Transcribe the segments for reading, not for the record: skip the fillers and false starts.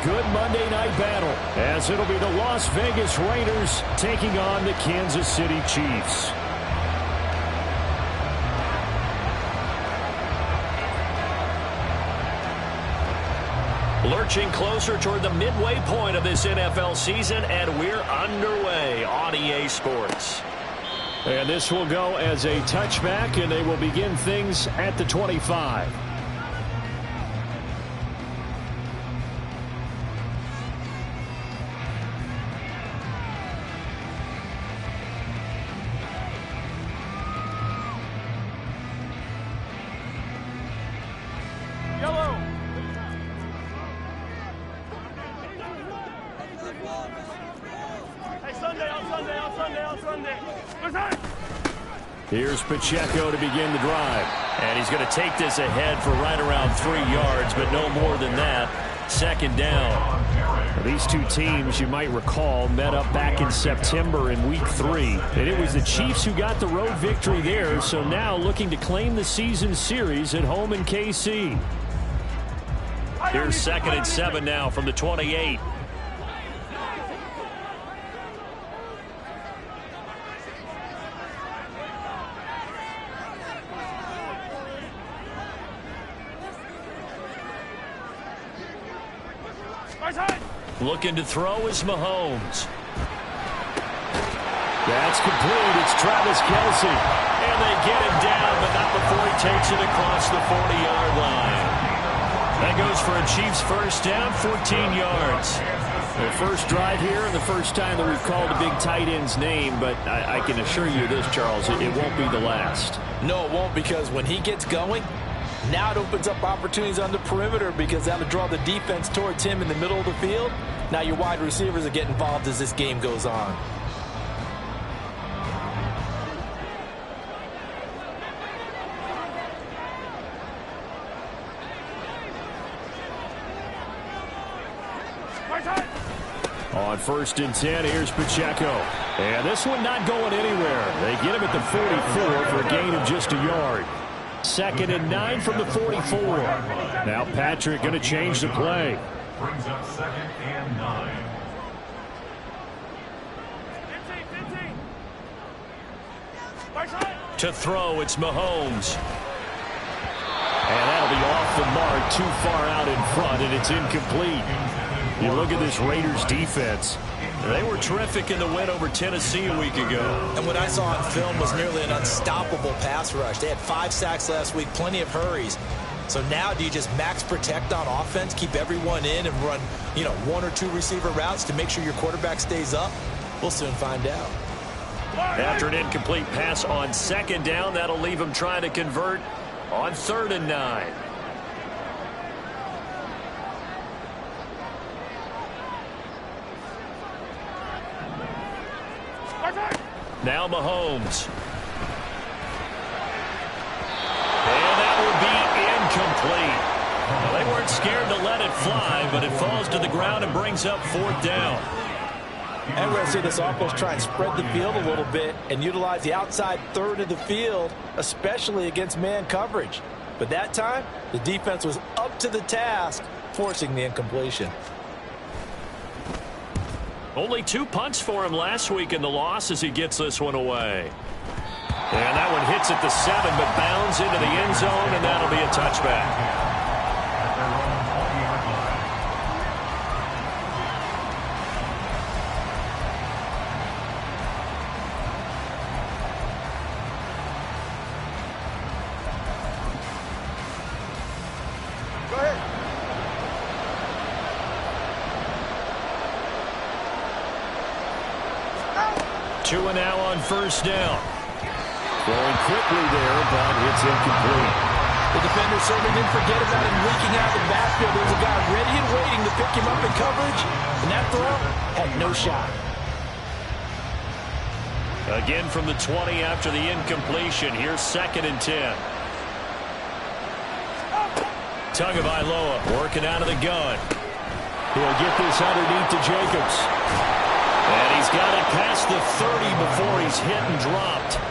Good Monday night battle, as it'll be the Las Vegas Raiders taking on the Kansas City Chiefs. Lurching closer toward the midway point of this NFL season, and we're underway on EA Sports. And this will go as a touchback, and they will begin things at the 25. Here's Pacheco to begin the drive. And he's going to take this ahead for right around 3 yards, but no more than that. Second down. These two teams, you might recall, met up back in September in Week 3. And it was the Chiefs who got the road victory there, so now looking to claim the season series at home in KC. Here's 2nd and 7 now from the 28. Looking to throw is Mahomes. That's complete. It's Travis Kelce. And they get him down, but not before he takes it across the 40-yard line. That goes for a Chiefs first down, 14 yards. Their first drive here and the first time that we've called a big tight end's name, but I can assure you this, Charles, it won't be the last. No, it won't, because when he gets going, now it opens up opportunities on the perimeter because that'll draw the defense towards him in the middle of the field. Now your wide receivers will get involved as this game goes on. On 1st and 10, here's Pacheco. And this one not going anywhere. They get him at the 44 for a gain of just a yard. 2nd and 9 from the 44. Now Patrick going to change the play. Brings up 2nd and 9. To throw, it's Mahomes. And that'll be off the mark, too far out in front, and it's incomplete. You look at this Raiders defense. They were terrific in the win over Tennessee a week ago. And what I saw on film was nearly an unstoppable pass rush. They had 5 sacks last week, plenty of hurries. So now do you just max protect on offense, keep everyone in, and run, 1 or 2 receiver routes to make sure your quarterback stays up? We'll soon find out. After an incomplete pass on 2nd down, that'll leave him trying to convert on 3rd and 9. Now Mahomes. And that will be incomplete. Well, they weren't scared to let it fly, but it falls to the ground and brings up 4th down. And we're going to see this offense try and spread the field a little bit and utilize the outside third of the field, especially against man coverage. But that time, the defense was up to the task, forcing the incompletion. Only 2 punts for him last week in the loss as he gets this one away. And that one hits at the 7, but bounds into the end zone, and that'll be a touchback. Two and now on 1st down. Going quickly there, but it's incomplete. The defender certainly didn't forget about him leaking out of the backfield. There was a guy ready and waiting to pick him up in coverage, and that throw had no shot. Again from the 20 after the incompletion. Here's 2nd and 10. Tagovailoa working out of the gun. He'll get this underneath to Jacobs. And he's got it past the 30 before he's hit and dropped.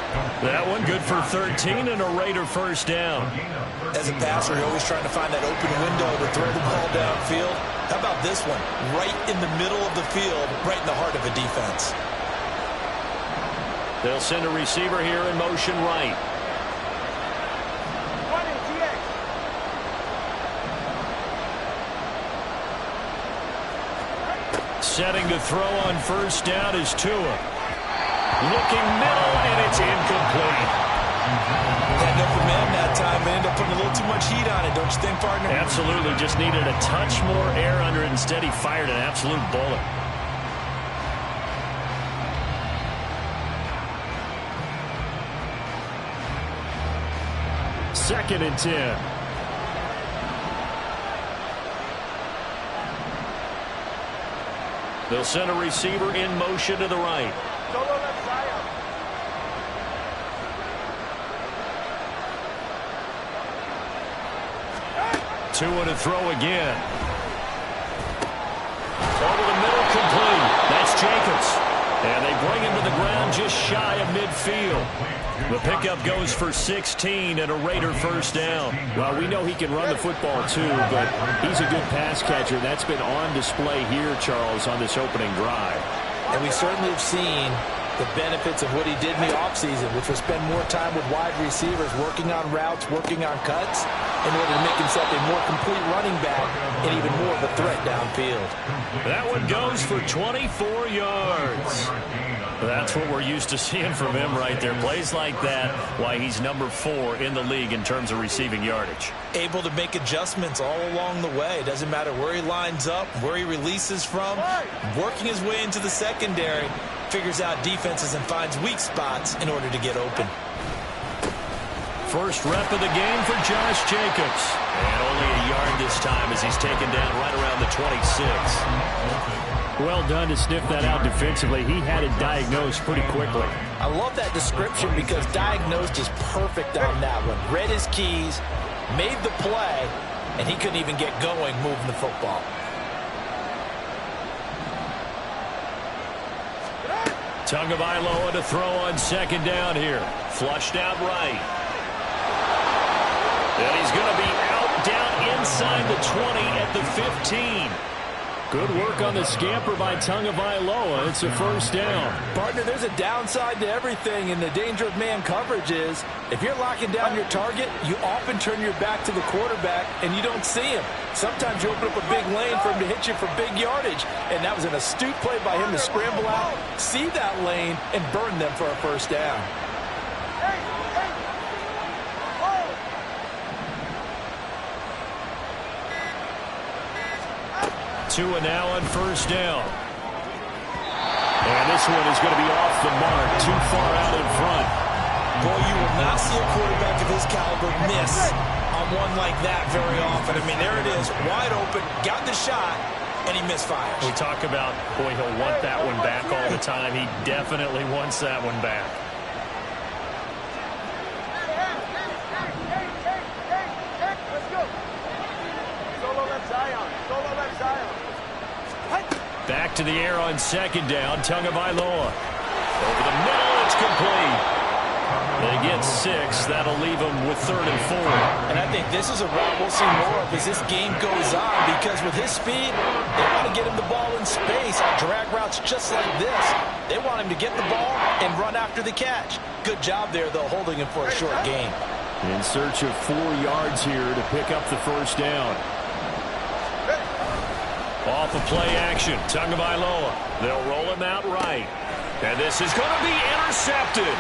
That one good for 13 and a Raider first down. As a passer, you're always trying to find that open window to throw the ball downfield. How about this one? Right in the middle of the field, right in the heart of a defense. They'll send a receiver here in motion right. Setting to throw on first down is Tua. Looking middle, and it's incomplete. Had no man that time, but ended up putting a little too much heat on it, don't you think, partner? Absolutely. Just needed a touch more air under it. Instead, he fired an absolute bullet. Second and 10. They'll send a receiver in motion to the right. Tua to throw again. Over the middle, complete. That's Jacobs. And they bring him to the ground just shy of midfield. The pickup goes for 16 and a Raider first down. Well, we know he can run the football too, but he's a good pass catcher. That's been on display here, Charles, on this opening drive. And we certainly have seen the benefits of what he did in the offseason, which was spend more time with wide receivers, working on routes, working on cuts, in order to make himself a more complete running back and even more of a threat downfield. That one goes for 24 yards. That's what we're used to seeing from him right there. Plays like that, why he's number 4 in the league in terms of receiving yardage. Able to make adjustments all along the way. Doesn't matter where he lines up, where he releases from. Working his way into the secondary, figures out defenses and finds weak spots in order to get open. First rep of the game for Josh Jacobs. And only a yard this time as he's taken down right around the 26. Well done to sniff that out defensively. He had it diagnosed pretty quickly. I love that description because diagnosed is perfect on that one. Read his keys, made the play, and he couldn't even get going moving the football. Tagovailoa to throw on second down here. Flushed out right. And he's going to be out down inside the 20 at the 15. Good work on the scamper by Tagovailoa. It's a first down. Partner, there's a downside to everything, and the danger of man coverage is if you're locking down your target, you often turn your back to the quarterback and you don't see him. Sometimes you open up a big lane for him to hit you for big yardage, and that was an astute play by him to scramble out, see that lane, and burn them for a first down. Tua now on first down. And this one is going to be off the mark, too far out in front. Boy, you will not see a quarterback of his caliber miss on one like that very often. I mean, there it is, wide open, got the shot, and he misfires. We talk about, boy, he'll want that one back all the time. He definitely wants that one back. Back to the air on second down. Tagovailoa. Over the middle, it's complete. They get 6. That'll leave them with 3rd and 4. And I think this is a route we'll see more of as this game goes on, because with his speed, they want to get him the ball in space on drag routes just like this. They want him to get the ball and run after the catch. Good job there, though, holding him for a short gain. In search of 4 yards here to pick up the first down. Off of play action, Tagovailoa. They'll roll him out right. And this is going to be intercepted.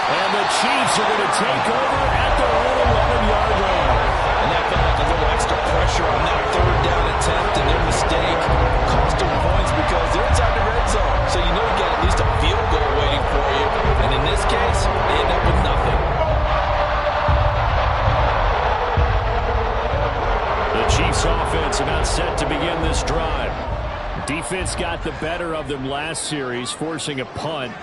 And the Chiefs are going to take over at their own 11-yard line. And that felt like a little extra pressure on that 3rd down attempt, and their mistake cost them points because they're inside the red zone. So you know you got at least a field goal waiting for you. And in this case, they end up with nothing. The Chiefs offense about set to begin this drive. Defense got the better of them last series, forcing a punt.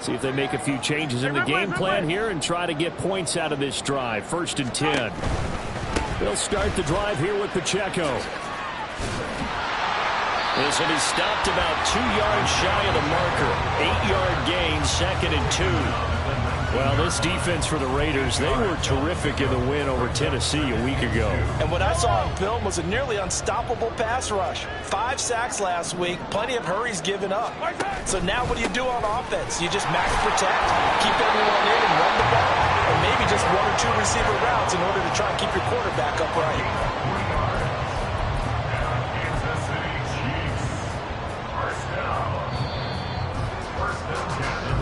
See if they make a few changes in the game plan here and try to get points out of this drive. 1st and 10. They'll start the drive here with Pacheco. This will be stopped about 2 yards shy of the marker. 8-yard gain, 2nd and 2. Well, this defense for the Raiders, they were terrific in the win over Tennessee a week ago. And what I saw on film was a nearly unstoppable pass rush. 5 sacks last week, plenty of hurries given up. So now what do you do on offense? You just max protect, keep everyone in and run the ball, or maybe just 1 or 2 receiver routes in order to try and keep your quarterback upright.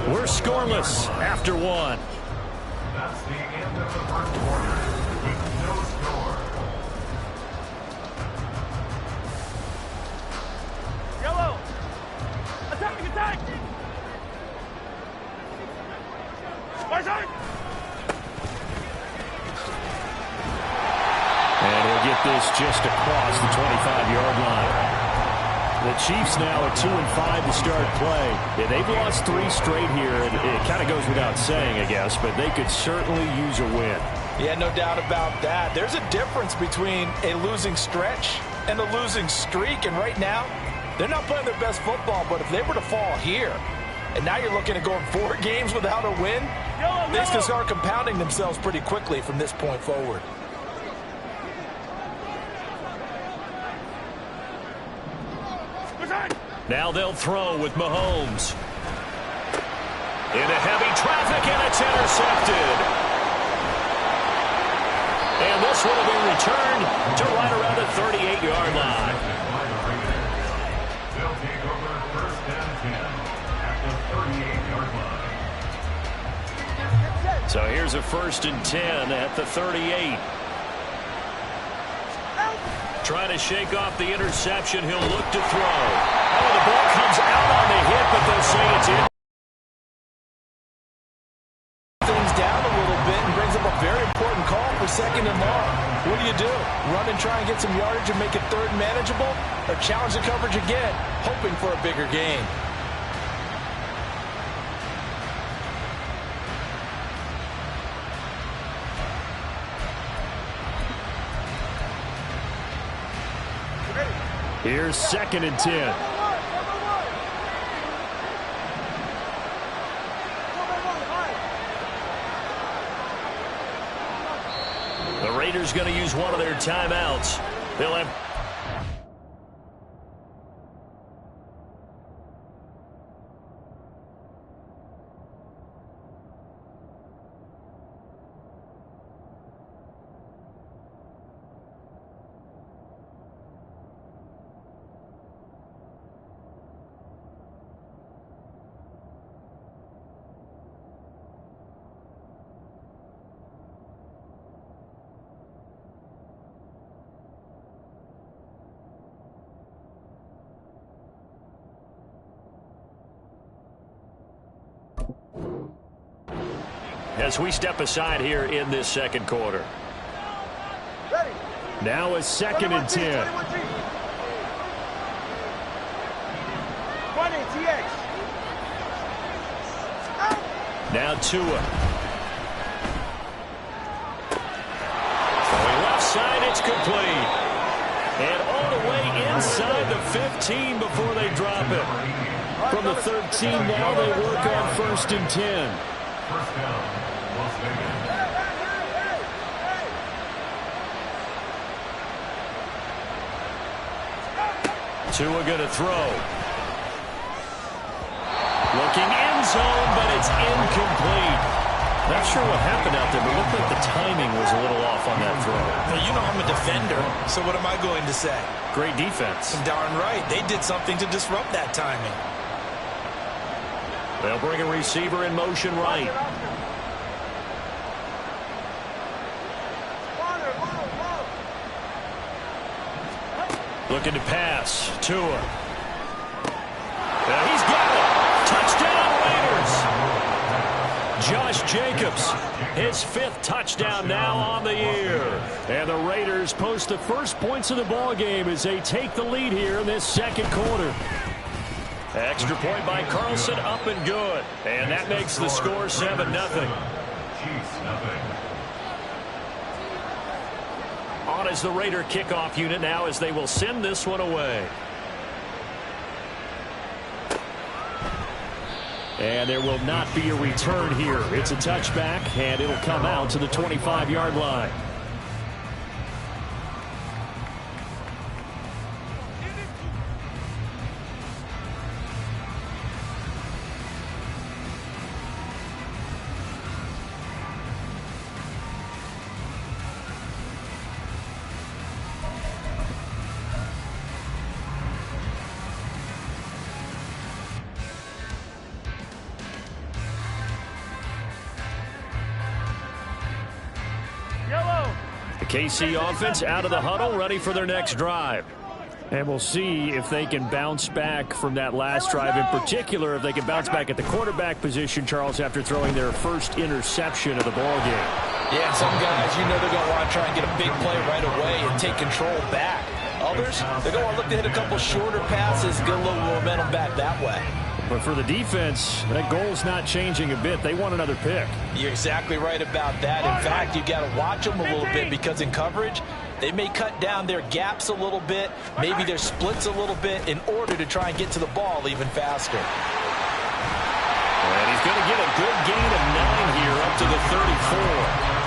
We're scoreless after 1. That's the end of the first quarter with no score. Yellow! Attack! Attack! Right side! And he'll get this just across the 25-yard line. The Chiefs now at 2-5 to start play. Yeah, they've lost 3 straight here, and it kind of goes without saying, I guess, but they could certainly use a win. Yeah, no doubt about that. There's a difference between a losing stretch and a losing streak, and right now, they're not playing their best football, but if they were to fall here, and now you're looking at going 4 games without a win, things can start compounding themselves pretty quickly from this point forward. Now they'll throw with Mahomes. Into heavy traffic, and it's intercepted. And this will be returned to right around the 38-yard line. They'll take over 1st and 10 at the 38-yard line. So here's a 1st and 10 at the 38. Trying to shake off the interception. He'll look to throw. Oh, the ball comes out on the hit, but they'll say it's in. Things down a little bit and brings up a very important call for 2nd and long. What do? Run and try and get some yardage and make it 3rd manageable? Or challenge the coverage again, hoping for a bigger gain? Here's 2nd and 10. The Raiders going to use one of their timeouts. They'll have... as we step aside here in this 2nd quarter. Now is 2nd and 10. Now Tua. Going left side, it's complete. And all the way inside the 15 before they drop it. From the 13 now, they work on 1st and 10. First down, Las Vegas. Tua going to throw. Looking end zone, but it's incomplete. Not sure what happened out there, but it looked like the timing was a little off on that throw. Well, you know I'm a defender, so what am I going to say? Great defense. Darn right. They did something to disrupt that timing. They'll bring a receiver in motion right. Looking to pass. Tua. He's got it. Touchdown, Raiders. Josh Jacobs, his 5th touchdown now on the year. And the Raiders post the first points of the ball game as they take the lead here in this 2nd quarter. Extra point by Carlson, up and good. And that makes the score 7-0. Chiefs, nothing. On is the Raider kickoff unit now as they will send this one away. And there will not be a return here. It's a touchback, and it'll come out to the 25-yard line. KC offense out of the huddle, ready for their next drive. And we'll see if they can bounce back from that last drive, in particular, if they can bounce back at the quarterback position, Charles, after throwing their first interception of the ballgame. Yeah, some guys, you know they're going to want to try and get a big play right away and take control back. Others, they're going to look to hit a couple shorter passes, get a little momentum back that way. But for the defense, that goal's not changing a bit. They want another pick. You're exactly right about that. In fact, you got to watch them a little bit because in coverage, they may cut down their gaps a little bit, maybe their splits a little bit in order to try and get to the ball even faster. And he's going to get a good gain of 9 here up to the 34.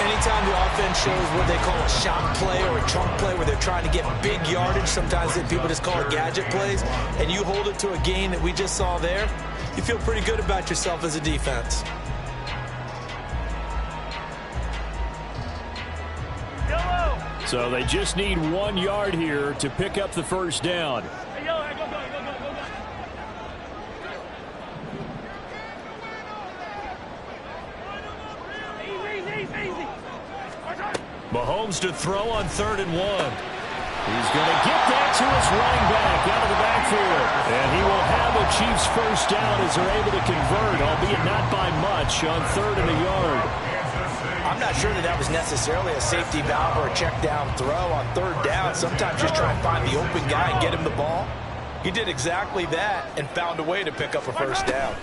Anytime the offense shows what they call a shock play or a chunk play where they're trying to get big yardage, sometimes people just call it gadget plays, and you hold it to a gain that we just saw there, you feel pretty good about yourself as a defense. So they just need 1 yard here to pick up the first down. Mahomes to throw on 3rd and 1. He's going to get that to his running back out of the backfield. And he will have the Chiefs first down as they're able to convert, albeit not by much, on 3rd and a yard. I'm not sure that was necessarily a safety valve or a check down throw on 3rd down. Sometimes just try and find the open guy and get him the ball. He did exactly that and found a way to pick up a first down.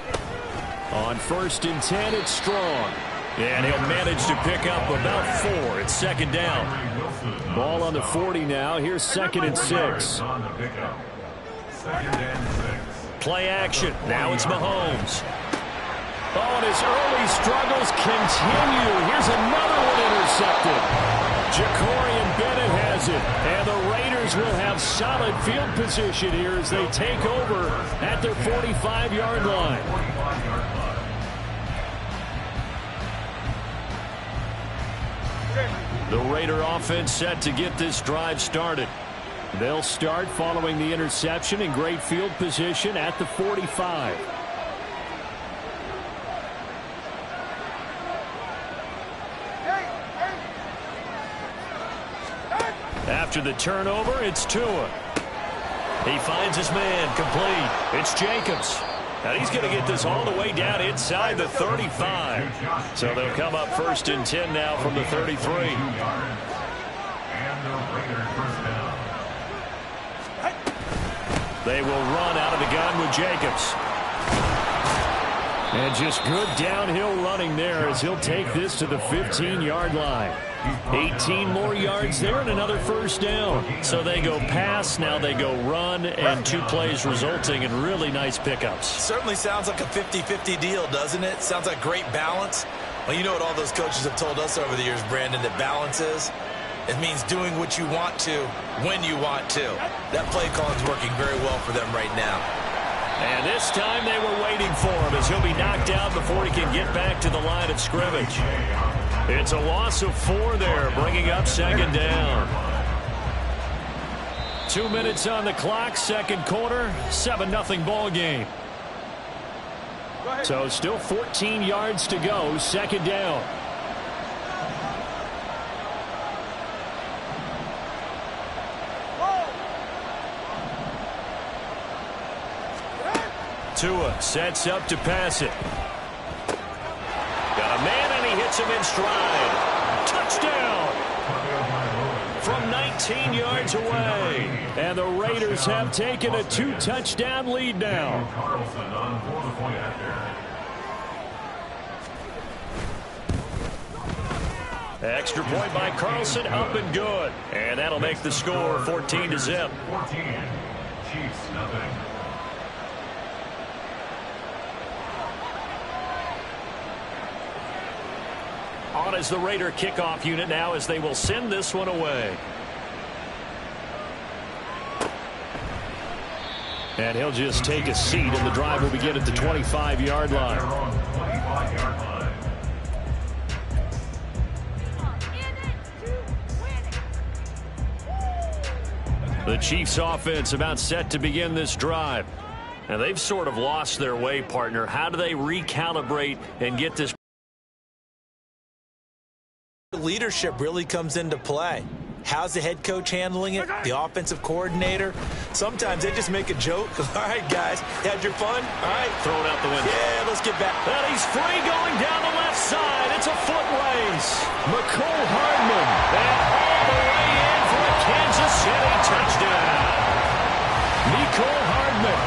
On 1st and 10, it's Strong. And he'll manage to pick up about 4. It's 2nd down. Ball on the 40 now. Here's 2nd and 6. Play action. Now it's Mahomes. Oh, and his early struggles continue. Here's another one intercepted. Ja'Cory Bennett has it. And the Raiders will have solid field position here as they take over at their 45-yard line. The Raider offense set to get this drive started. They'll start following the interception in great field position at the 45. After the turnover, it's Tua. He finds his man complete. It's Jacobs. And he's going to get this all the way down inside the 35. So they'll come up 1st and 10 now from the 33. They will run out of the gun with Jacobs. And just good downhill running there as he'll take this to the 15-yard line. 18 more yards there and another first down. So they go pass, now they go run, and 2 plays resulting in really nice pickups. Certainly sounds like a 50-50 deal, doesn't it? Sounds like great balance. Well, you know what all those coaches have told us over the years, Brandon, that balance is? It means doing what you want to when you want to. That play call is working very well for them right now. And this time they were waiting for him as he'll be knocked out before he can get back to the line of scrimmage. It's a loss of 4 there, bringing up 2nd down. 2 minutes on the clock, 2nd quarter, 7-0 ball game. So still 14 yards to go, 2nd down. Tua sets up to pass it. Got a man, and he hits him in stride. Touchdown! From 19 yards away. And the Raiders have taken a 2-touchdown lead now. Extra point by Carlson, up and good. And that'll make the score 14-0. 14. Chiefs, nothing. on as the Raider kickoff unit now as they will send this one away. And he'll just take a seat, and the drive will begin at the 25-yard line. The Chiefs offense about set to begin this drive. And they've sort of lost their way, partner. How do they recalibrate and get this? Leadership really comes into play. How's the head coach handling it? The offensive coordinator? Sometimes they just make a joke. All right, guys, had your fun? All right. Throw it out the window. Yeah, let's get back. And he's free going down the left side. It's a foot race. McCole Hardman. And all the way in for a Kansas City touchdown. McCole Hardman,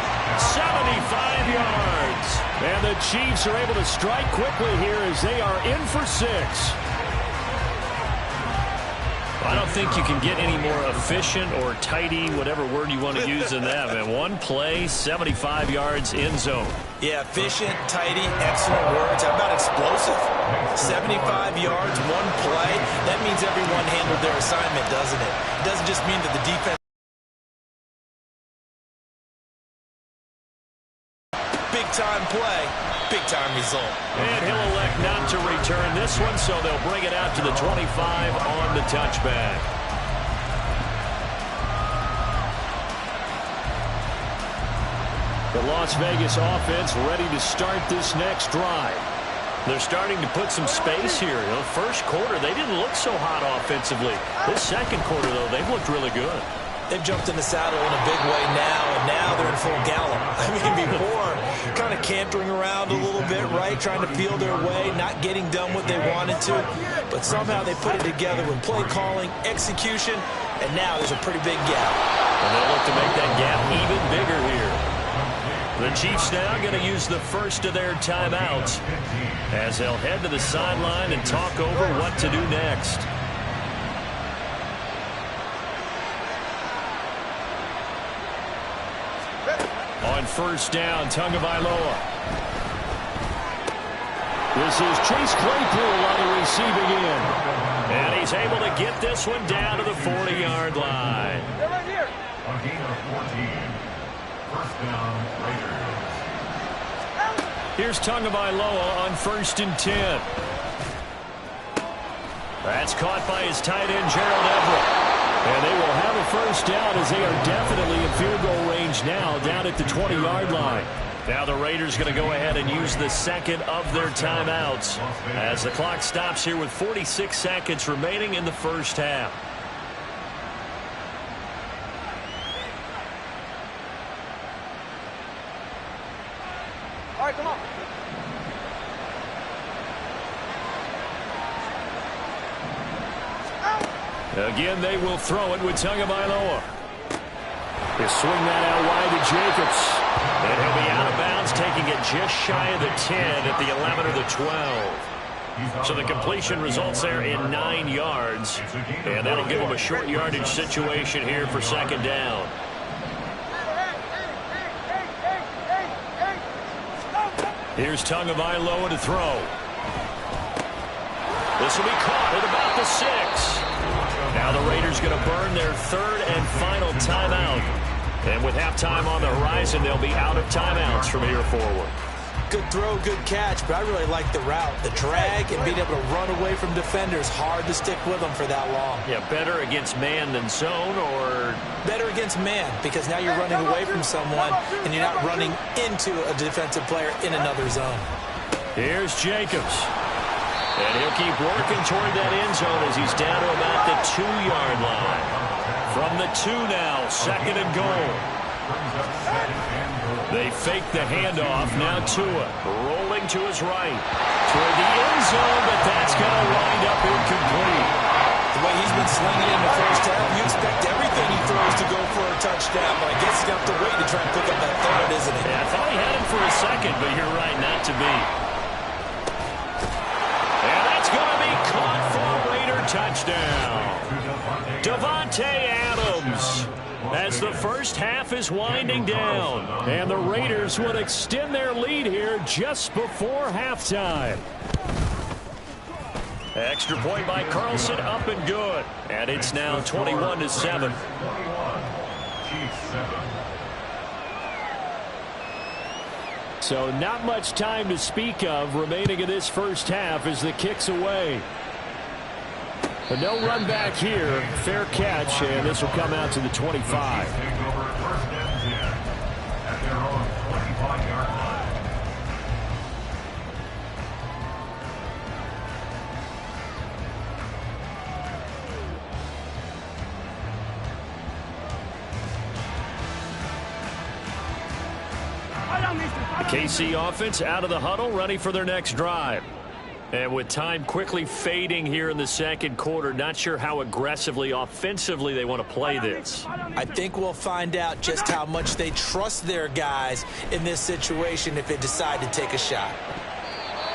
75 yards. And the Chiefs are able to strike quickly here as they are in for 6. I don't think you can get any more efficient or tidy, whatever word you want to use than that. Man, one play, 75 yards, end zone. Yeah, efficient, tidy, excellent words. How about explosive? 75 yards, one play. That means everyone handled their assignment, doesn't it? It doesn't just mean that the defense. Big-time play, big-time result. And he'll elect not to return this one, so they'll bring it out to the 25 on the touchback. The Las Vegas offense ready to start this next drive. They're starting to put some space here. You know, first quarter, they didn't look so hot offensively. This second quarter, though, they've looked really good. They've jumped in the saddle in a big way now, and now they're in full gallop. I mean, before, kind of cantering around a little bit, right, trying to feel their way, not getting done what they wanted to. But somehow they put it together with play calling, execution, and now there's a pretty big gap. And they'll look to make that gap even bigger here. The Chiefs now going to use the first of their timeouts as they'll head to the sideline and talk over what to do next. On first down, Tagovailoa. This is Chase Claypool on the receiving end. And he's able to get this one down to the 40-yard line. They're right here. A gain of 14. First down, Raiders. Here's Tagovailoa on 1st and 10. That's caught by his tight end, Gerald Everett. And they will have a first down as they are definitely in field goal range now down at the 20-yard line. Now the Raiders going to go ahead and use the second of their timeouts as the clock stops here with 46 seconds remaining in the first half. All right, come on. Again, they will throw it with Tagovailoa. They swing that out wide to Jacobs. And he'll be out of bounds, taking it just shy of the 10 at the 11 or the 12. So the completion results there in 9 yards. And that'll give him a short yardage situation here for second down. Here's Tagovailoa to throw. This will be caught at about the 6. Now the Raiders going to burn their third and final timeout. And with halftime on the horizon, they'll be out of timeouts from here forward. Good throw, good catch, but I really like the route. The drag and being able to run away from defenders. Hard to stick with them for that long. Yeah, better against man than zone, or? Better against man, because now you're running away from someone and you're not running into a defensive player in another zone. Here's Jacobs. And he'll keep working toward that end zone as he's down to about the 2-yard line. From the 2 now, second and goal. They fake the handoff. Now Tua rolling to his right. Toward the end zone, but that's going to wind up incomplete. The way he's been slinging in the first half, you expect everything he throws to go for a touchdown, but I guess he's going to have to wait to try and pick up that third, isn't he? Yeah, I thought he had him for a second, but you're right, not to be. And that's going to be caught for a Raider touchdown. Davante Adams. As the first half is winding down. And the Raiders would extend their lead here just before halftime. Extra point by Carlson, up and good. And it's now 21-7. So not much time to speak of remaining in this first half as the kick's away. But no run back here. Fair catch, and this will come out to the 25. The KC offense out of the huddle, ready for their next drive. And with time quickly fading here in the second quarter, not sure how aggressively, offensively they want to play this. I think we'll find out just how much they trust their guys in this situation if they decide to take a shot.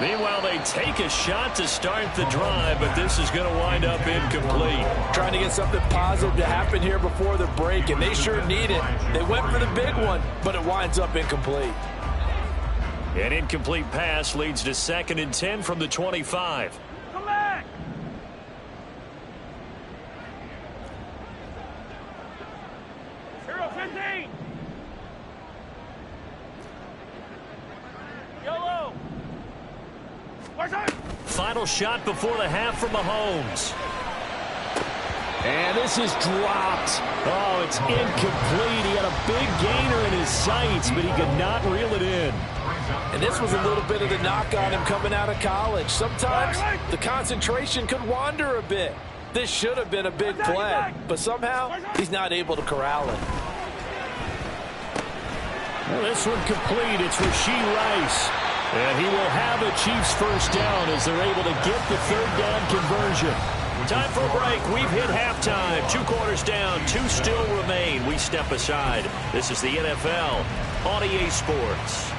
Meanwhile, they take a shot to start the drive, but this is going to wind up incomplete. Trying to get something positive to happen here before the break, and they sure need it. They went for the big one, but it winds up incomplete. An incomplete pass leads to 2nd and 10 from the 25. Come back! Zero 15! Yellow! Final shot before the half from Mahomes. And this is dropped. Oh, it's incomplete. He had a big gainer in his sights, but he could not reel it in. And this was a little bit of the knock on him coming out of college. Sometimes the concentration could wander a bit. This should have been a big play, but somehow he's not able to corral it. Well, this one complete. It's Rashee Rice. And he will have a Chiefs first down as they're able to get the 3rd down conversion. Time for a break. We've hit halftime. 2 quarters down. 2 still remain. We step aside. This is the NFL on EA Sports.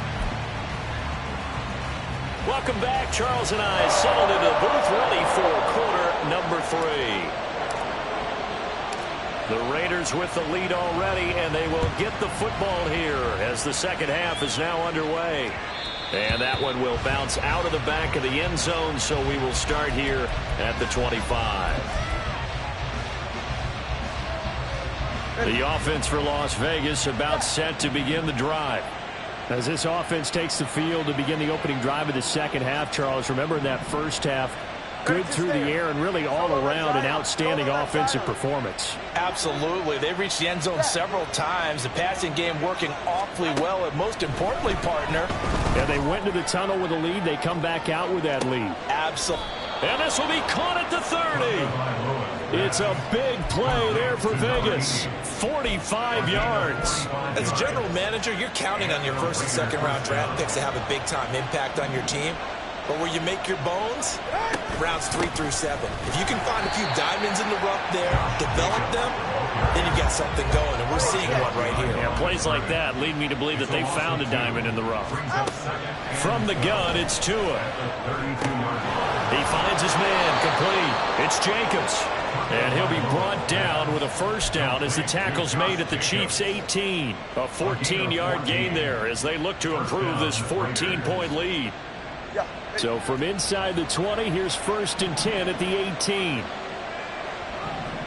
Welcome back. Charles and I settled into the booth, ready for quarter number 3. The Raiders with the lead already, and they will get the football here as the second half is now underway. And that one will bounce out of the back of the end zone, so we will start here at the 25. The offense for Las Vegas about set to begin the drive. As this offense takes the field to begin the opening drive of the second half, Charles, remember in that first half, good through the air and really all around an outstanding offensive performance. Absolutely. They reached the end zone several times. The passing game working awfully well, and most importantly, partner. And they went into the tunnel with a lead. They come back out with that lead. Absolutely. And this will be caught at the 30. It's a big play there for Vegas. 45 yards. As a general manager, you're counting on your first and second round draft picks to have a big-time impact on your team. But where you make your bones, rounds 3 through 7. If you can find a few diamonds in the rough there, develop them, then you got something going, and we're seeing one right here. Yeah, plays like that lead me to believe that they found a diamond in the rough. From the gun, it's Tua. He finds his man, complete. It's Jacobs. And he'll be brought down with a first down as the tackle's made at the Chiefs' 18. A 14-yard gain there as they look to improve this 14-point lead. So from inside the 20, here's 1st and 10 at the 18.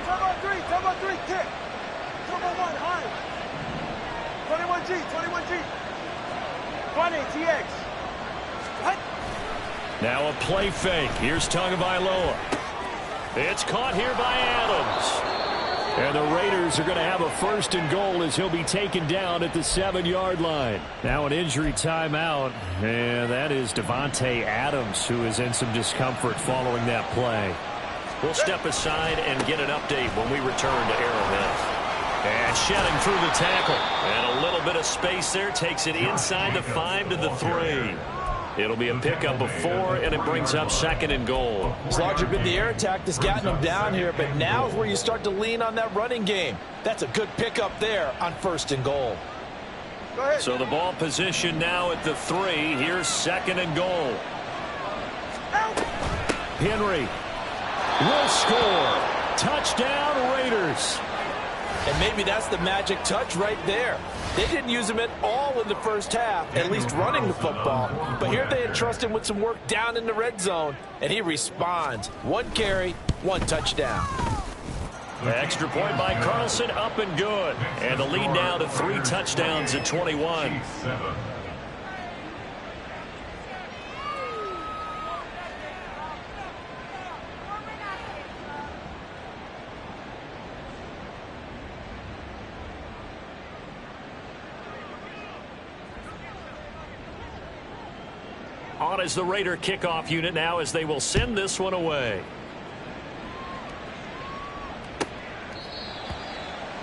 Turbo 3, kick. Turbo 1, high. 21G, 21G. 20, TX. What? Now a play fake. Here's Tagovailoa. It's caught here by Adams. And the Raiders are going to have a 1st and goal as he'll be taken down at the 7-yard line. Now an injury timeout, and that is Devontae Adams, who is in some discomfort following that play. We'll step aside and get an update when we return to Arrowhead. And shedding through the tackle. And a little bit of space there takes it inside the 5 to the 3. It'll be a pickup of 4, and it brings up 2nd and goal. It's largely been the air attack that's gotten them down here, but now is where you start to lean on that running game. That's a good pickup there on 1st and goal. Go ahead. So the ball position now at the 3. Here's 2nd and goal. Henry will score. Touchdown, Raiders. And maybe that's the magic touch right there. They didn't use him at all in the first half, at least running the football. But here they entrust him with some work down in the red zone, and he responds. 1 carry, 1 touchdown. The extra point by Carlson, up and good. And the lead now to 3 touchdowns at 21. On is the Raider kickoff unit now as they will send this one away.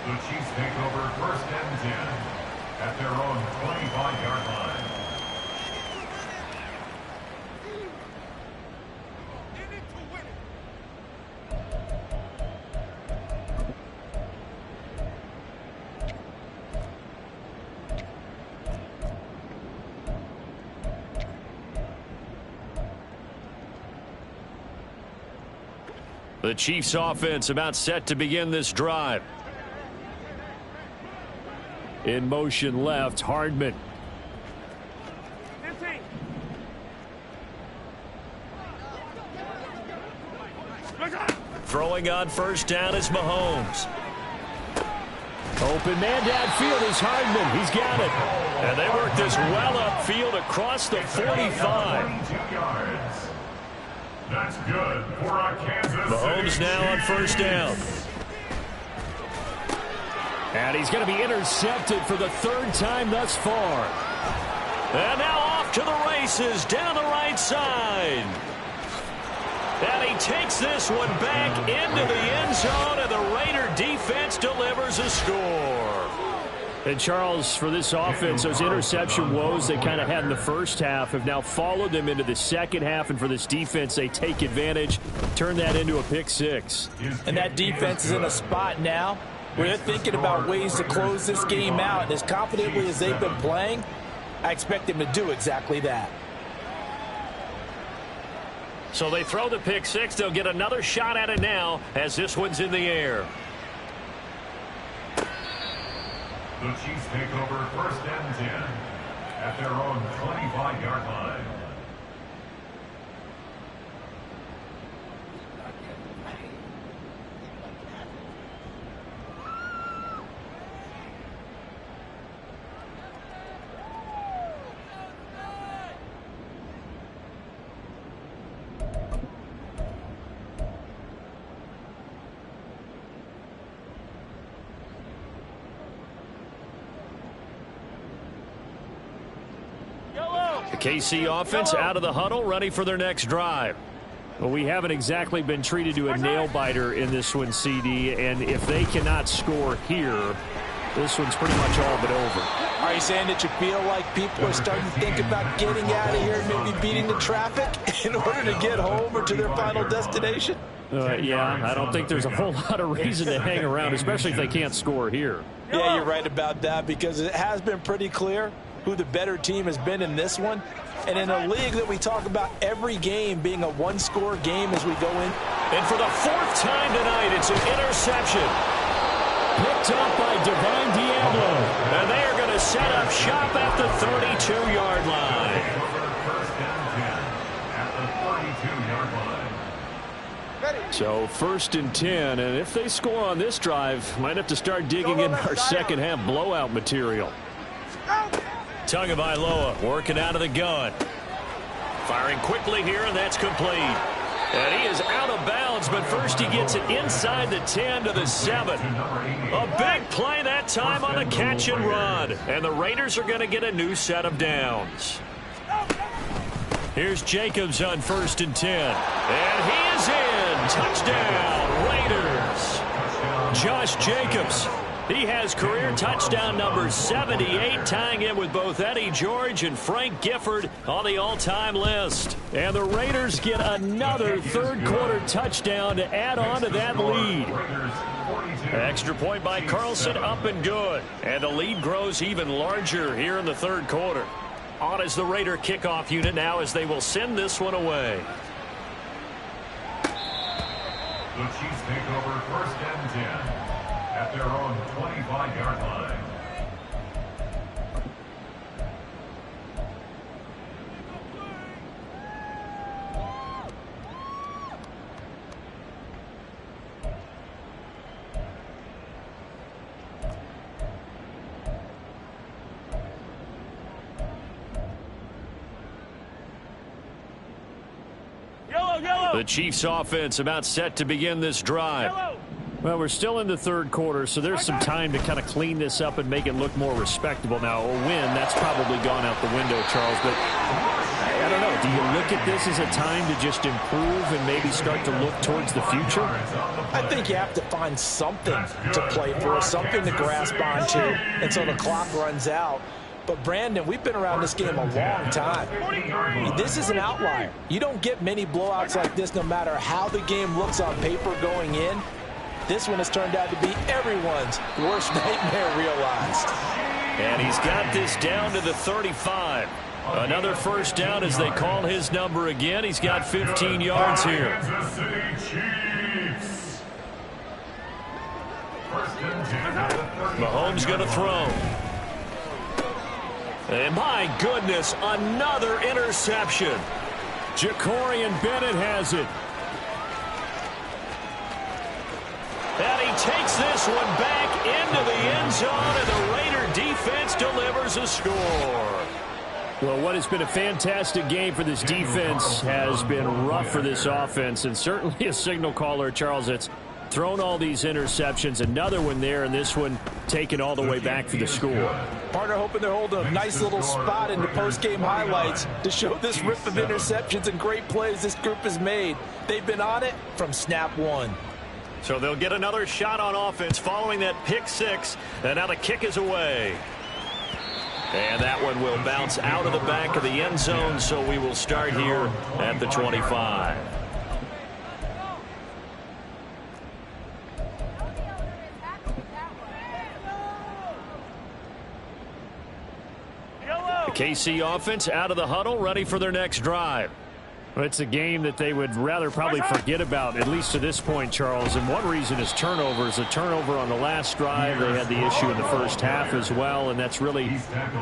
The Chiefs take over 1st and 10 at their own 25-yard line. The Chiefs offense about set to begin this drive. In motion left, Hardman. 15. Throwing on 1st down is Mahomes. Open man downfield is Hardman. He's got it. And they work this well upfield across the 45. 22 yards. That's good for our Kansas Mahomes City now on 1st down. And he's going to be intercepted for the 3rd time thus far. And now off to the races down the right side. And he takes this one back into the end zone, and the Raider defense delivers a score. And Charles, for this offense, those interception woes they kind of had in the first half have now followed them into the second half. And for this defense, they take advantage, turn that into a pick 6. And that defense is in a spot now where they're thinking about ways to close this game out. And as confidently as they've been playing, I expect them to do exactly that. So they throw the pick 6. They'll get another shot at it now as this one's in the air. The Chiefs take over 1st and 10 at their own 25-yard line. The KC offense out of the huddle, ready for their next drive. Well, we haven't exactly been treated to a nail-biter in this one, CD, and if they cannot score here, this one's pretty much all but over. Are you saying that you feel like people are starting to think about getting out of here, maybe beating the traffic in order to get home or to their final destination? Yeah, I don't think there's a whole lot of reason to hang around, especially if they can't score here. Yeah, you're right about that, because it has been pretty clear who the better team has been in this one. And in a league that we talk about every game being a one-score game as we go in. And for the 4th time tonight, it's an interception. Picked up by Divine Diablo. And they are going to set up shop at the 32-yard line. First and 10 at the 32-yard line. So 1st and 10, and if they score on this drive, might have to start digging in our second half blowout material. Tagovailoa working out of the gun. Firing quickly here, and that's complete. And he is out of bounds, but first he gets it inside the 10 to the 7. A big play that time on the catch and run. And the Raiders are going to get a new set of downs. Here's Jacobs on 1st and 10. And he is in. Touchdown, Raiders. Josh Jacobs. He has career touchdown number 78, tying in with both Eddie George and Frank Gifford on the all-time list. And the Raiders get another third-quarter touchdown to add on to that lead. Extra point by Carlson, up and good. And the lead grows even larger here in the 3rd quarter. On is the Raider kickoff unit now as they will send this one away. The Chiefs take over 1st and 10 at their own 25-yard line. The Chiefs offense about set to begin this drive. Well, we're still in the third quarter, so there's some time to kind of clean this up and make it look more respectable. Now, a win, that's probably gone out the window, Charles, but I don't know. Do you look at this as a time to just improve and maybe start to look towards the future? I think you have to find something to play for, something to grasp onto until the clock runs out. But, Brandon, we've been around this game a long time. This is an outlier. You don't get many blowouts like this no matter how the game looks on paper going in. This one has turned out to be everyone's worst nightmare realized. And he's got this down to the 35. Another first down as they call his number again. He's got 15 yards here. Mahomes going to throw. And my goodness, another interception. Jacorian Bennett has it. And he takes this one back into the end zone, and the Raider defense delivers a score. Well, what has been a fantastic game for this defense has been rough for this offense, and certainly a signal caller, Charles, that's thrown all these interceptions. Another one there, and this one taken all the way back for the score. Partner hoping they're holding a nice little spot in the post-game highlights to show this rip of interceptions and great plays this group has made. They've been on it from snap one. So they'll get another shot on offense following that pick six, and now the kick is away. And that one will bounce out of the back of the end zone, so we will start here at the 25. The KC offense out of the huddle, ready for their next drive. Well, it's a game that they would rather probably forget about, at least to this point, Charles. And one reason is turnovers. A turnover on the last drive. They had the issue in the first half as well, and that's really,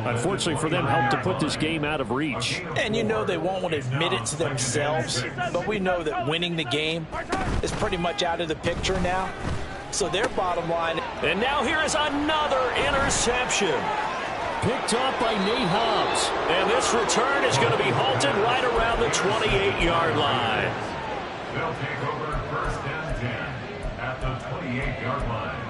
unfortunately for them, helped to put this game out of reach. And you know they won't want to admit it to themselves, but we know that winning the game is pretty much out of the picture now. So their bottom line. And now here is another interception. Picked off by Nate Hobbs. And this return is going to be halted right around the 28-yard line. They'll take over first and 10 at the 28-yard line.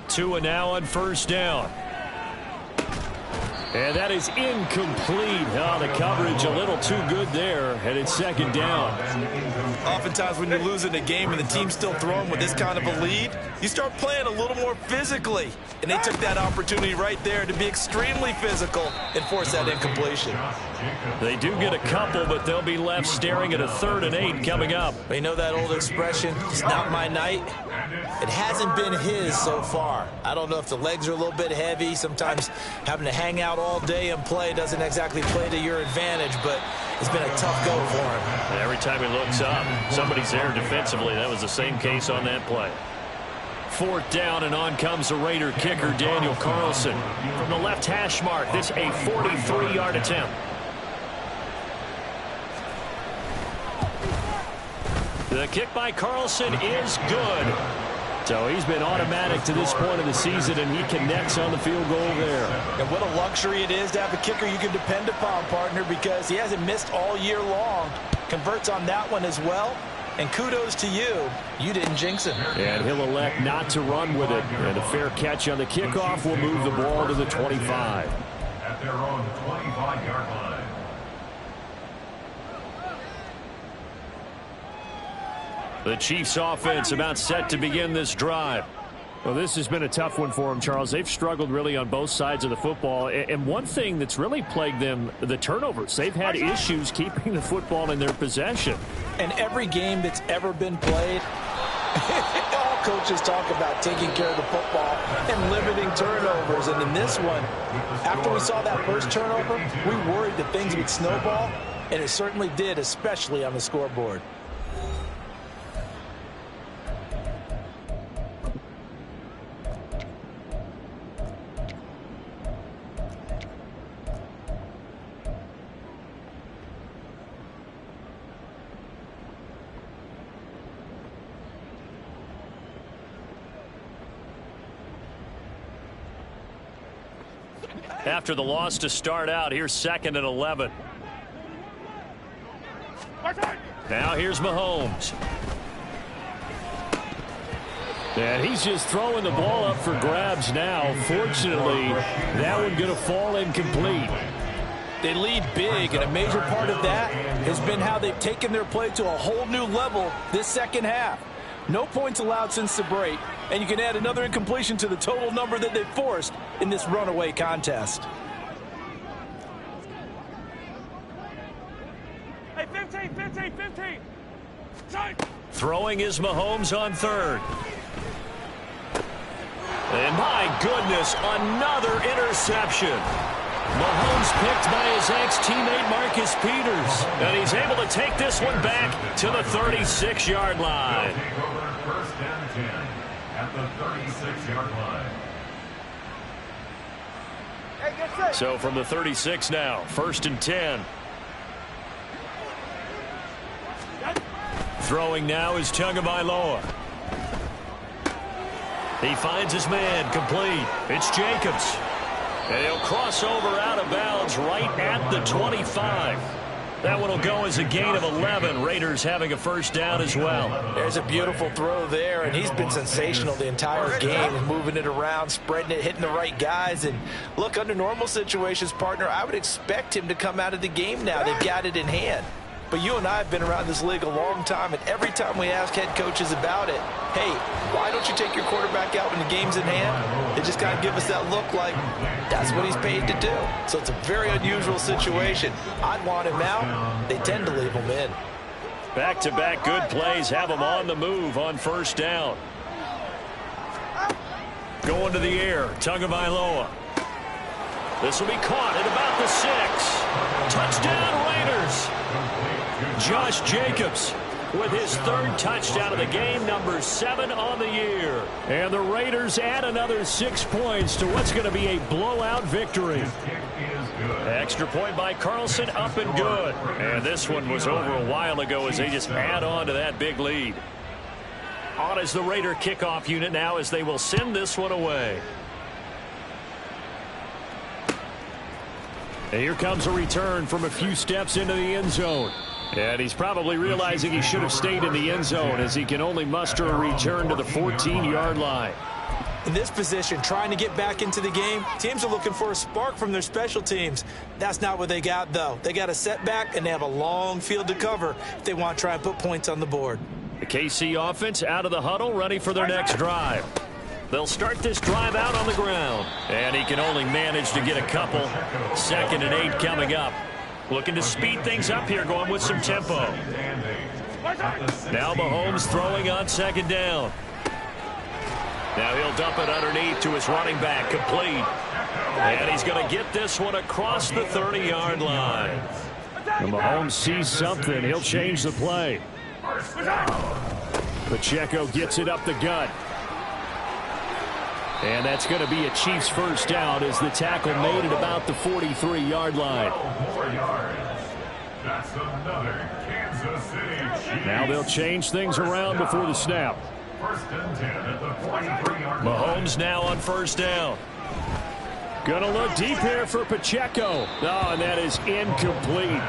Tua now on first down. And that is incomplete. Oh, the coverage a little too good there, and it's second down. Oftentimes when you're losing a game and the team's still throwing with this kind of a lead, you start playing a little more physically. And they took that opportunity right there to be extremely physical and force that incompletion. They do get a couple, but they'll be left staring at a 3rd and 8 coming up. You know that old expression, it's not my night? It hasn't been his so far. I don't know if the legs are a little bit heavy. Sometimes having to hang out all day and play doesn't exactly play to your advantage, but it's been a tough go for him. And every time he looks up, somebody's there defensively. That was the same case on that play. 4th down, and on comes the Raider kicker, Daniel Carlson. From the left hash mark, this a 43-yard attempt. The kick by Carlson is good. So he's been automatic to this point of the season, and he connects on the field goal there. And what a luxury it is to have a kicker you can depend upon, partner, because he hasn't missed all year long. Converts on that one as well. And kudos to you. You didn't jinx him. And he'll elect not to run with it. And a fair catch on the kickoff will move the ball to the 25. At their own 25-yard line. The Chiefs offense about set to begin this drive. Well, this has been a tough one for them, Charles. They've struggled really on both sides of the football. And one thing that's really plagued them, the turnovers. They've had issues keeping the football in their possession. And every game that's ever been played, all coaches talk about taking care of the football and limiting turnovers. And in this one, after we saw that first turnover, we worried that things would snowball, and it certainly did, especially on the scoreboard. After the loss to start out, here's 2nd and 11. Now here's Mahomes. And he's just throwing the ball up for grabs now. Fortunately, that one going to fall incomplete. They lead big, and a major part of that has been how they've taken their play to a whole new level this second half. No points allowed since the break, and you can add another incompletion to the total number that they forced in this runaway contest. Hey, 15. Throwing is Mahomes on 3rd. And my goodness, another interception. Mahomes picked by his ex-teammate Marcus Peters. And he's able to take this one back to the 36-yard line. First and 10 at the 36-yard line. Hey, get set. So from the 36 now, 1st and 10. Throwing now is Tagovailoa. He finds his man, complete. It's Jacobs. And he'll cross over out of bounds right at the 25. That one will go as a gain of 11. Raiders having a first down as well. There's a beautiful throw there, and he's been sensational the entire game, moving it around, spreading it, hitting the right guys. And look, under normal situations, partner, I would expect him to come out of the game now. They've got it in hand. But you and I have been around this league a long time, and every time we ask head coaches about it, hey, why don't you take your quarterback out when the game's in hand? They just kind of give us that look like that's what he's paid to do. So it's a very unusual situation. I'd want him out. They tend to leave him in. Back-to-back good plays have him on the move on first down. Going to the air, Tagovailoa. This will be caught at about the 6. Touchdown, Raiders. Josh Jacobs with his 3rd touchdown of the game, number 7 on the year. And the Raiders add another 6 points to what's going to be a blowout victory. Extra point by Carlson, up and good. And this one was over a while ago as they just add on to that big lead. On as the Raider kickoff unit now as they will send this one away. And here comes a return from a few steps into the end zone. And he's probably realizing he should have stayed in the end zone as he can only muster a return to the 14-yard line. In this position, trying to get back into the game, teams are looking for a spark from their special teams. That's not what they got, though. They got a setback, and they have a long field to cover if they want to try and put points on the board. The KC offense out of the huddle, ready for their next drive. They'll start this drive out on the ground. And he can only manage to get a couple. 2nd and 8 coming up. Looking to speed things up here, going with some tempo. Now Mahomes throwing on 2nd down. Now he'll dump it underneath to his running back, complete. And he's going to get this one across the 30-yard line. And Mahomes sees something. He'll change the play. Pacheco gets it up the gut. And that's going to be a Chiefs first down as the tackle made at about the 43-yard line. That's another Kansas City Chiefs. Now they'll change things around before the snap. 1st and 10 at the 43-yard line. Mahomes now on first down. Gonna look deep here for Pacheco. Oh, and that is incomplete.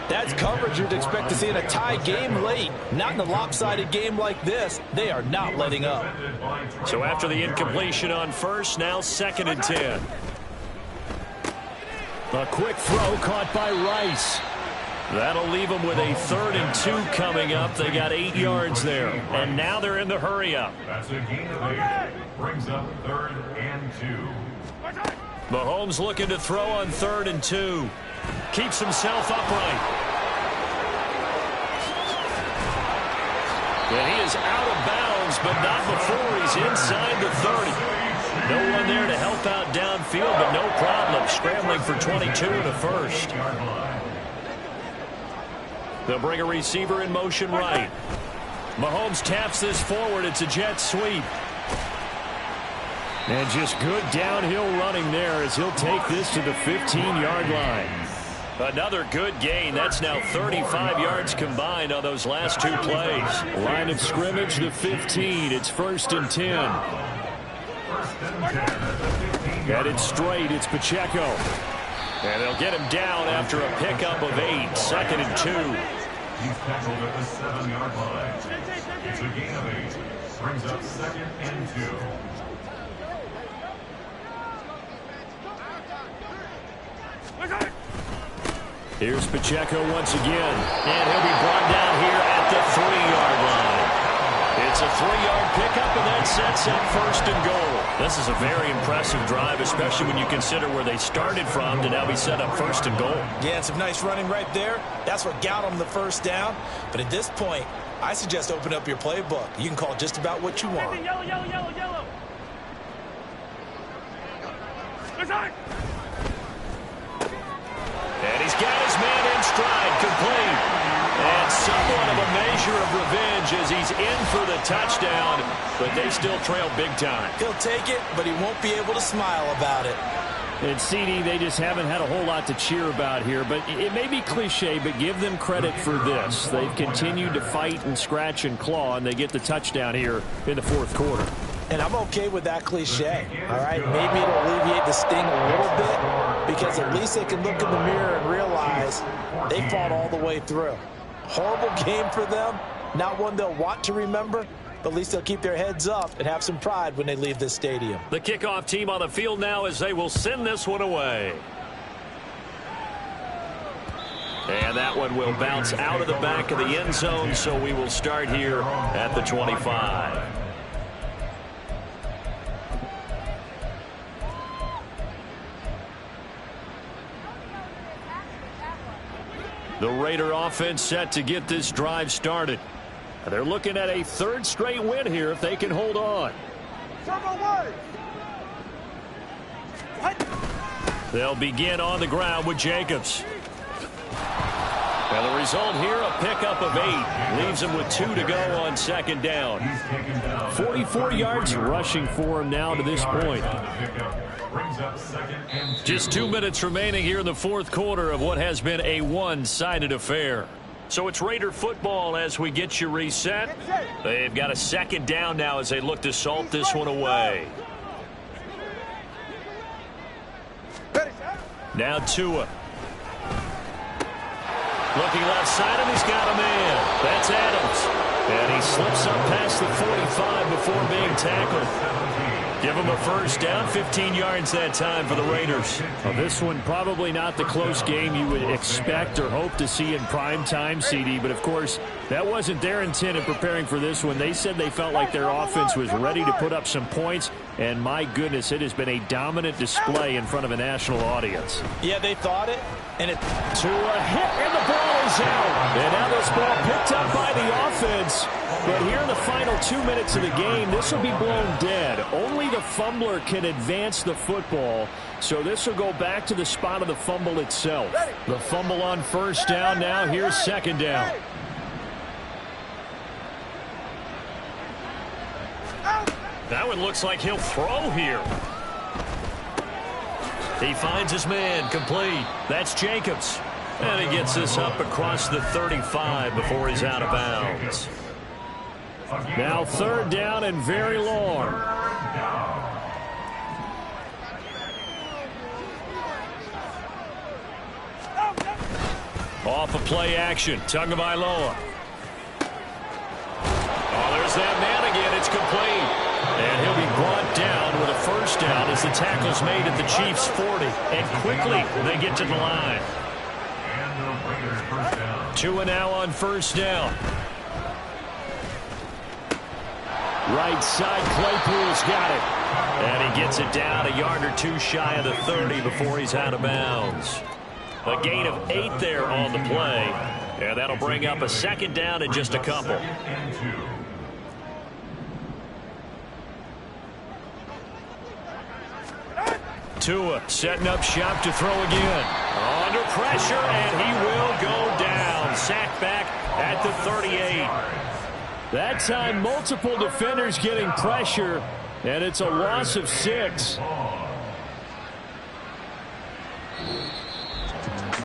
That's coverage you'd expect to see in a tie game late. Not in a lopsided game like this. They are not letting up. So after the incompletion on first, now 2nd and 10. A quick throw caught by Rice. That'll leave them with a 3rd and 2 coming up. They got 8 yards there. And now they're in the hurry-up. That's a gain of 8. Brings up 3rd and 2. Mahomes looking to throw on 3rd and 2. Keeps himself upright. And he is out of bounds, but not before he's inside the 30. No one there to help out downfield, but no problem. Scrambling for 22 in the first. They'll bring a receiver in motion right. Mahomes taps this forward. It's a jet sweep. And just good downhill running there as he'll take this to the 15-yard line. Another good gain. That's now 35 yards combined on those last 2 plays. Line of scrimmage, the 15. It's 1st and 10. Headed straight, it's Pacheco. And they'll get him down after a pickup of 8. 2nd and 2. He's tackled at the 7-yard line. It's a gain of 8. Brings up 2nd and 2. Here's Pacheco once again. And he'll be brought down here at the 3-yard line. It's a 3-yard pickup, and that sets up 1st and goal. This is a very impressive drive, especially when you consider where they started from to now be set up 1st and goal. Yeah, some nice running right there. That's what got them the first down. But at this point, I suggest open up your playbook. You can call just about what you want. Yellow, yellow, yellow, yellow. And he's got his man in stride, complete. And somewhat of a measure of revenge as he's in for the touchdown, but they still trail big time. He'll take it, but he won't be able to smile about it. And CD, they just haven't had a whole lot to cheer about here, but it may be cliche, but give them credit for this. They've continued to fight and scratch and claw, and they get the touchdown here in the 4th quarter. And I'm okay with that cliche, all right? Maybe it'll alleviate the sting a little bit because at least they can look in the mirror and realize they fought all the way through. Horrible game for them, not one they'll want to remember, but at least they'll keep their heads up and have some pride when they leave this stadium. The kickoff team on the field now as they will send this one away. And that one will bounce out of the back of the end zone, so we will start here at the 25. The Raider offense set to get this drive started. They're looking at a 3rd straight win here if they can hold on. They'll begin on the ground with Jacobs. And the result here, a pickup of 8. Leaves him with 2 to go on 2nd down. 44 yards rushing for him now to this point. Just 2 minutes remaining here in the 4th quarter of what has been a one-sided affair. So it's Raider football as we get you reset. They've got a 2nd down now as they look to salt this one away. Now Tua. Looking left side, and he's got a man. That's Adams. And he slips up past the 45 before being tackled. Give him a 1st down, 15 yards that time for the Raiders. Well, this one probably not the close game you would expect or hope to see in prime time, CD. But, of course, that wasn't their intent in preparing for this one. They said they felt like their offense was ready to put up some points. And, my goodness, it has been a dominant display in front of a national audience. Yeah, they thought it. And it to a hit, and the ball is out. And now this ball picked up by the offense. But here in the final 2 minutes of the game, this will be blown dead. Only the fumbler can advance the football. So this will go back to the spot of the fumble itself. The fumble on 1st down now. Here's 2nd down. That one looks like he'll throw here. He finds his man, complete. That's Jacobs. And he gets this up across the 35 before he's out of bounds. Now 3rd down and very long. Off a play action. Tagovailoa. Oh, there's that man again. It's complete. And he'll be brought down with a 1st down as the tackle's made at the Chiefs' 40. And quickly they get to the line. And the Raiders first down. Tua now on first down. Right side, Claypool's got it. And he gets it down a yard or two shy of the 30 before he's out of bounds. A gain of 8 there on the play. And that'll bring up a second down in just a couple. And 2. Tua setting up shop to throw again. Under pressure, and he will go down. Sacked back at the 38. That time, multiple defenders getting pressure, and it's a loss of 6.